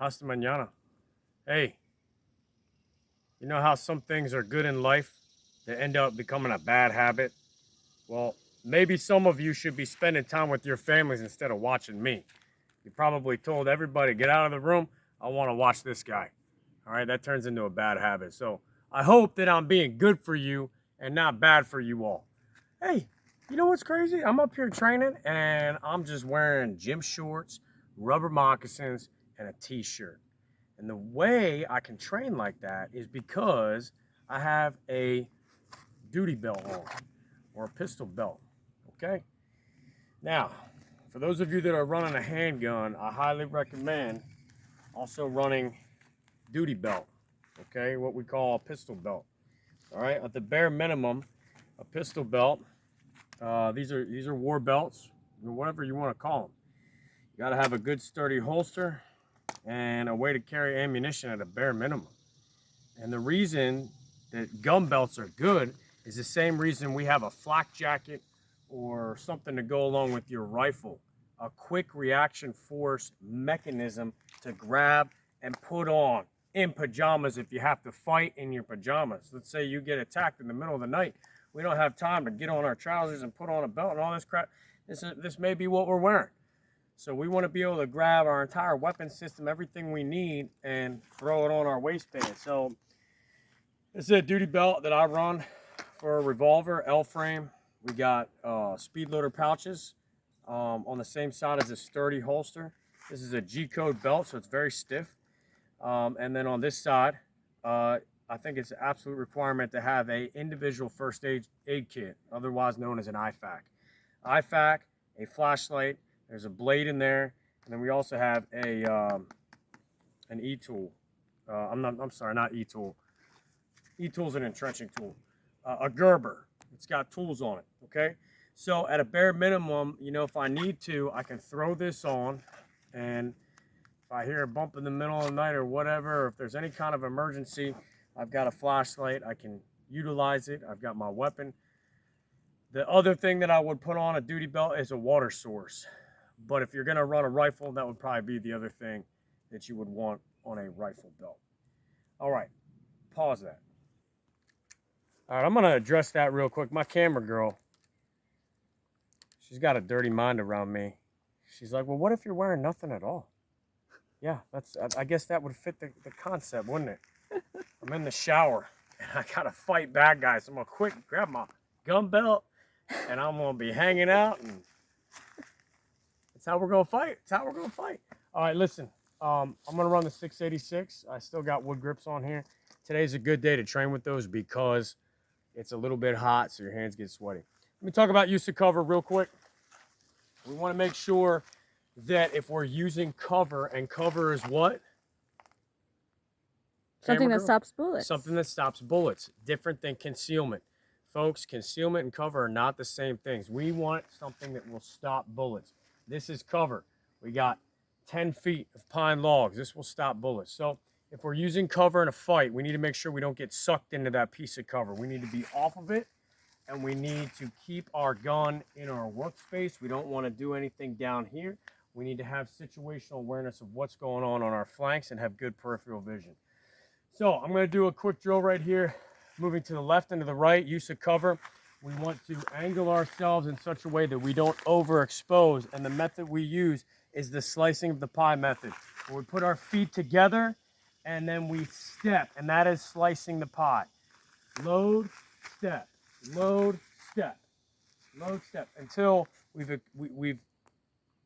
Hasta mañana. Hey, you know how some things are good in life that end up becoming a bad habit? Well, maybe some of you should be spending time with your families instead of watching me. You probably told everybody, get out of the room. I want to watch this guy. All right, that turns into a bad habit. So I hope that I'm being good for you and not bad for you all. Hey, you know what's crazy? I'm up here training and I'm just wearing gym shorts, rubber moccasins, and a t-shirt. And the way I can train like that is because I have a duty belt on or a pistol belt. Okay? Now, for those of you that are running a handgun, I highly recommend also running duty belt. Okay? What we call a pistol belt. All right? At the bare minimum, a pistol belt. These are war belts, whatever you want to call them. You got to have a good sturdy holster and a way to carry ammunition at a bare minimum. And the reason that gun belts are good is the same reason we have a flak jacket or something to go along with your rifle. A quick reaction force mechanism to grab and put on in pajamas if you have to fight in your pajamas. Let's say you get attacked in the middle of the night. We don't have time to get on our trousers and put on a belt and all this crap. This may be what we're wearing. So we want to be able to grab our entire weapon system, everything we need, and throw it on our waistband. So this is a duty belt that I run for a revolver, L-frame. We got speed loader pouches on the same side as a sturdy holster. This is a G-code belt, so it's very stiff. And then on this side, I think it's an absolute requirement to have a individual first aid kit, otherwise known as an IFAK. IFAK, a flashlight, there's a blade in there, and then we also have a an E-tool. I'm sorry, not E-tool. E-tool is an entrenching tool. A Gerber. It's got tools on it. Okay. So at a bare minimum, you know, if I need to, I can throw this on, and if I hear a bump in the middle of the night or whatever, or if there's any kind of emergency, I've got a flashlight. I can utilize it. I've got my weapon. The other thing that I would put on a duty belt is a water source. But if you're going to run a rifle, that would probably be the other thing that you would want on a rifle belt. All right, pause that. All right, I'm going to address that real quick. My camera girl, she's got a dirty mind around me. She's like, well, what if you're wearing nothing at all? Yeah, I guess that would fit the concept, wouldn't it? I'm in the shower, and I got to fight bad guys. So I'm going to quick grab my gun belt, and I'm going to be hanging out, and that's how we're going to fight. That's how we're going to fight. All right, listen, I'm going to run the 686. I still got wood grips on here. Today's a good day to train with those because it's a little bit hot, so your hands get sweaty. Let me talk about use of cover real quick. We want to make sure that if we're using cover, and cover is what? Something that stops bullets. Something that stops bullets. Different than concealment. Folks, concealment and cover are not the same things. We want something that will stop bullets. This is cover. We got 10 feet of pine logs. This will stop bullets. So if we're using cover in a fight, we need to make sure we don't get sucked into that piece of cover. We need to be off of it, and we need to keep our gun in our workspace. We don't want to do anything down here. We need to have situational awareness of what's going on our flanks and have good peripheral vision. So I'm going to do a quick drill right here, moving to the left and to the right, use of cover. We want to angle ourselves in such a way that we don't overexpose, and the method we use is the slicing of the pie method, where we put our feet together and then we step, and that is slicing the pie. Load, step, load, step, load, step, until we've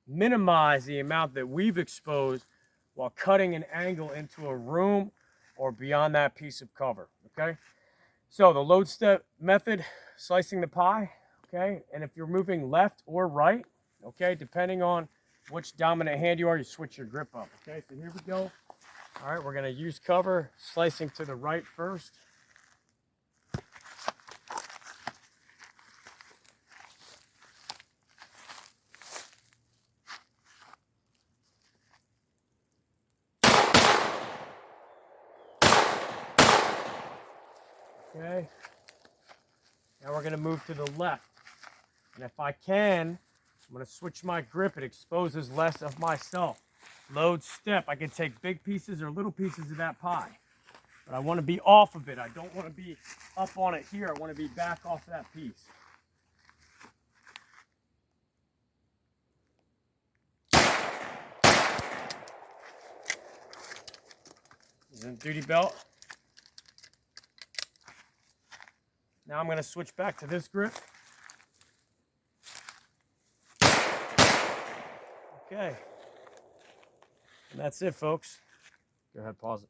minimized the amount that we've exposed while cutting an angle into a room or beyond that piece of cover, okay? So the load step method, slicing the pie, okay? And if you're moving left or right, okay, depending on which dominant hand you are, you switch your grip up, okay? So here we go. All right, we're gonna use cover, slicing to the right first. Okay, now we're going to move to the left. And if I can, I'm going to switch my grip. It exposes less of myself. Load step. I can take big pieces or little pieces of that pie. But I want to be off of it. I don't want to be up on it here. I want to be back off that piece. Using the duty belt. Now I'm going to switch back to this grip. Okay. And that's it, folks. Go ahead, pause it.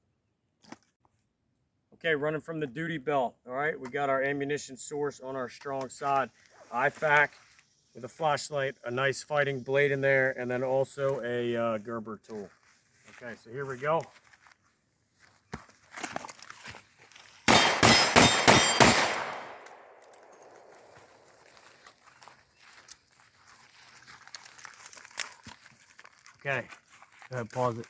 Okay, running from the duty belt. All right, we got our ammunition source on our strong side. IFAK with a flashlight, a nice fighting blade in there, and then also a Gerber tool. Okay, so here we go. Okay, go ahead, pause it.